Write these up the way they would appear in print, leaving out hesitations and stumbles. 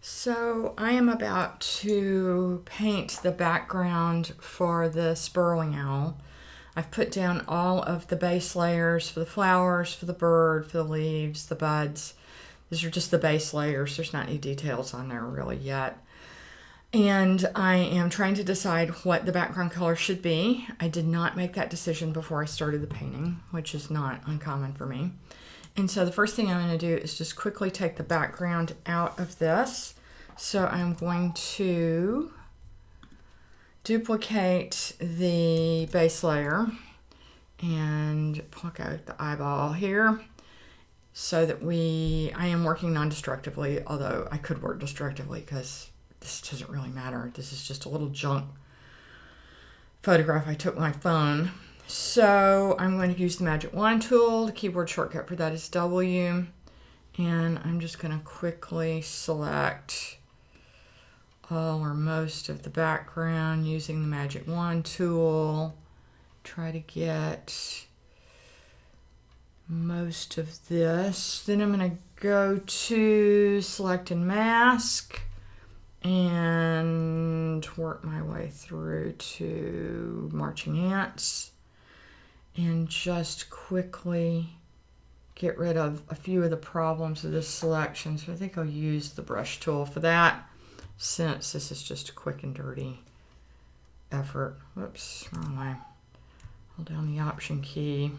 So I am about to paint the background for the Sperling Owl. I've put down all of the base layers for the flowers, for the bird, for the leaves, the buds. These are just the base layers. There's not any details on there really yet. And I am trying to decide what the background color should be. I did not make that decision before I started the painting, which is not uncommon for me. And so the first thing I'm going to do is just quickly take the background out of this. So I'm going to duplicate the base layer and pluck out the eyeball here so that I am working non-destructively, although I could work destructively because this doesn't really matter. This is just a little junk photograph I took with my phone. So I'm going to use the Magic Wand tool. The keyboard shortcut for that is W. And I'm just going to quickly select all or most of the background using the Magic Wand tool. Try to get most of this. Then I'm going to go to Select and Mask and work my way through to Marching Ants and just quickly get rid of a few of the problems of this selection. So I think I'll use the brush tool for that since this is just a quick and dirty effort. Whoops, wrong way. Hold down the Option key.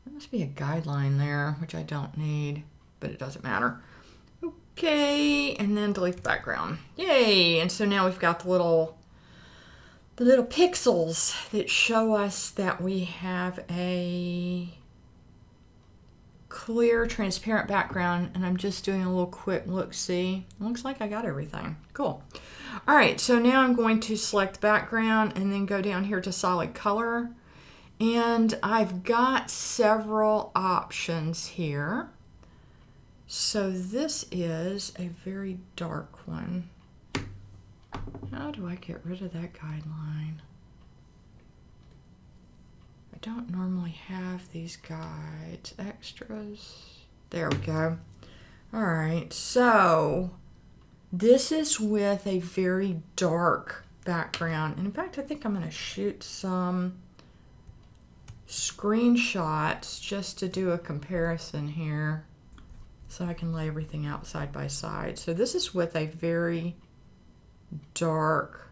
There must be a guideline there, which I don't need, but it doesn't matter. Okay, and then delete the background. Yay! And so now we've got the little pixels that show us that we have a clear, transparent background, and I'm just doing a little quick look-see. Looks like I got everything. Cool. All right, so now I'm going to select background and then go down here to solid color. And I've got several options here. So this is a very dark one. How do I get rid of that guideline? I don't normally have these guides. Extras. There we go. All right, so this is with a very dark background. And in fact, I think I'm going to shoot some screenshots just to do a comparison here so I can lay everything out side by side. So this is with a very dark,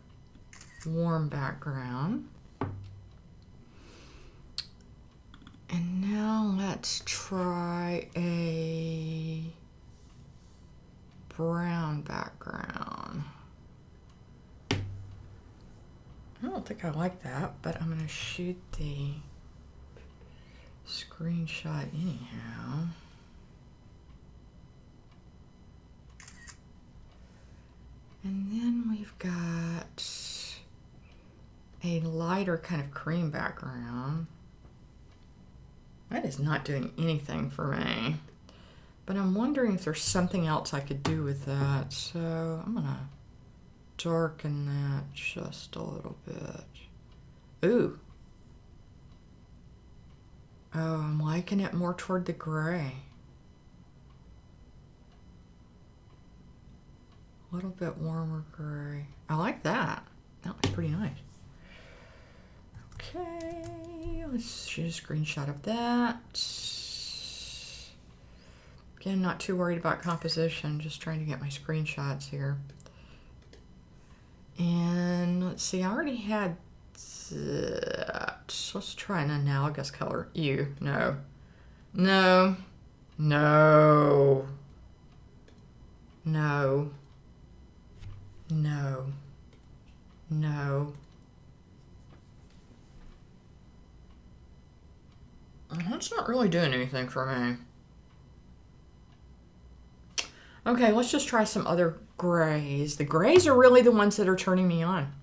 warm background. And now let's try a brown background. I don't think I like that, but I'm going to shoot the screenshot anyhow. And then we've got a lighter kind of cream background. That is not doing anything for me. But I'm wondering if there's something else I could do with that. So I'm gonna darken that just a little bit. Ooh. Oh, I'm liking it more toward the gray. A little bit warmer gray. I like that. That looks pretty nice. Okay, let's shoot a screenshot of that. Again, not too worried about composition, just trying to get my screenshots here. And let's see, I already had that. Let's try an analogous color. Ew, no. No. No. No. No. No. That's not really doing anything for me. Okay, let's just try some other grays. The grays are really the ones that are turning me on.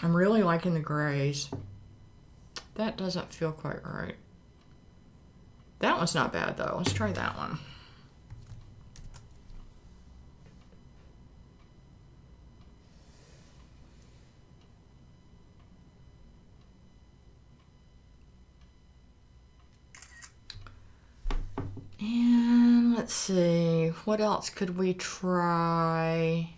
I'm really liking the grays. That doesn't feel quite right. That one's not bad though. Let's try that one. And let's see, what else could we try?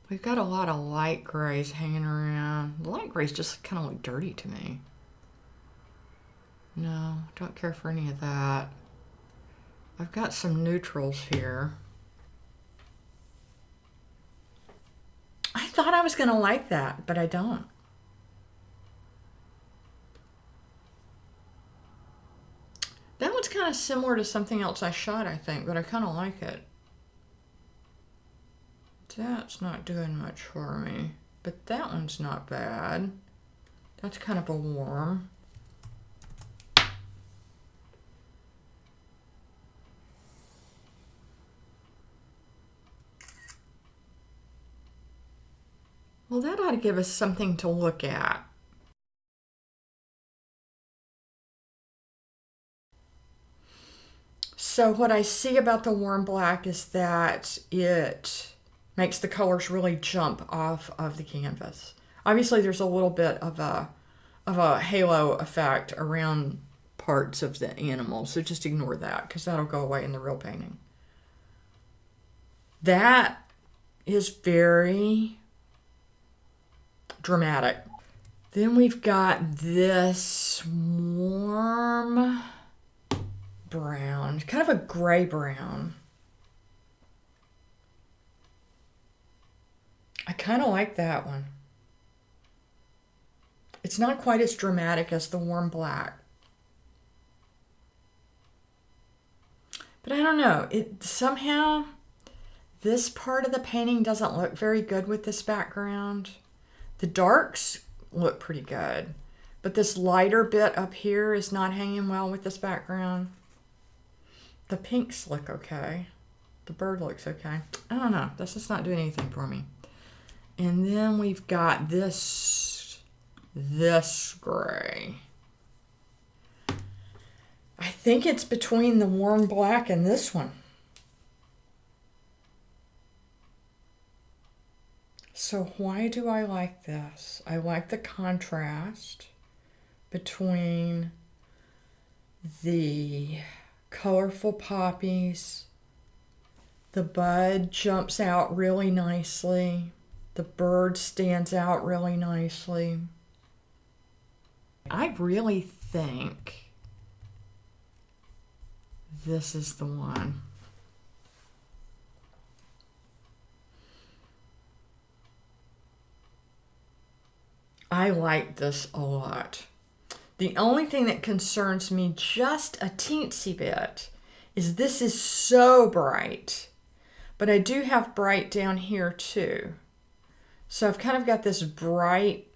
We've got a lot of light grays hanging around. The light grays just kind of look dirty to me. No, don't care for any of that. I've got some neutrals here. I thought I was going to like that, but I don't. That one's kind of similar to something else I shot, I think, but I kind of like it. That's not doing much for me, but that one's not bad. That's kind of a warm. Well, that ought to give us something to look at. So what I see about the warm black is that it makes the colors really jump off of the canvas. Obviously, there's a little bit of a halo effect around parts of the animal, so just ignore that because that'll go away in the real painting. That is very dramatic. Then we've got this warm brown, kind of a gray brown. I kind of like that one. It's not quite as dramatic as the warm black. But I don't know, it somehow, this part of the painting doesn't look very good with this background. The darks look pretty good, but this lighter bit up here is not hanging well with this background. The pinks look okay. The bird looks okay. I don't know, this is not doing anything for me. And then we've got this gray. I think it's between the warm black and this one. So why do I like this? I like the contrast between the colorful poppies. The bud jumps out really nicely. The bird stands out really nicely. I really think this is the one. I like this a lot. The only thing that concerns me just a teensy bit is this is so bright, but I do have bright down here too. So I've kind of got this bright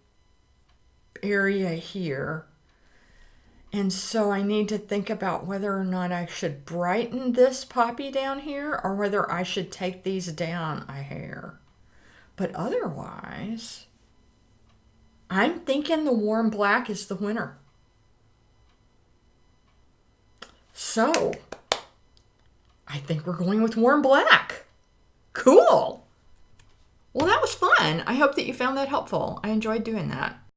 area here. And so I need to think about whether or not I should brighten this poppy down here or whether I should take these down a hair. But otherwise, I'm thinking the warm black is the winner. So, I think we're going with warm black. Cool. Well, that was fun. I hope that you found that helpful. I enjoyed doing that.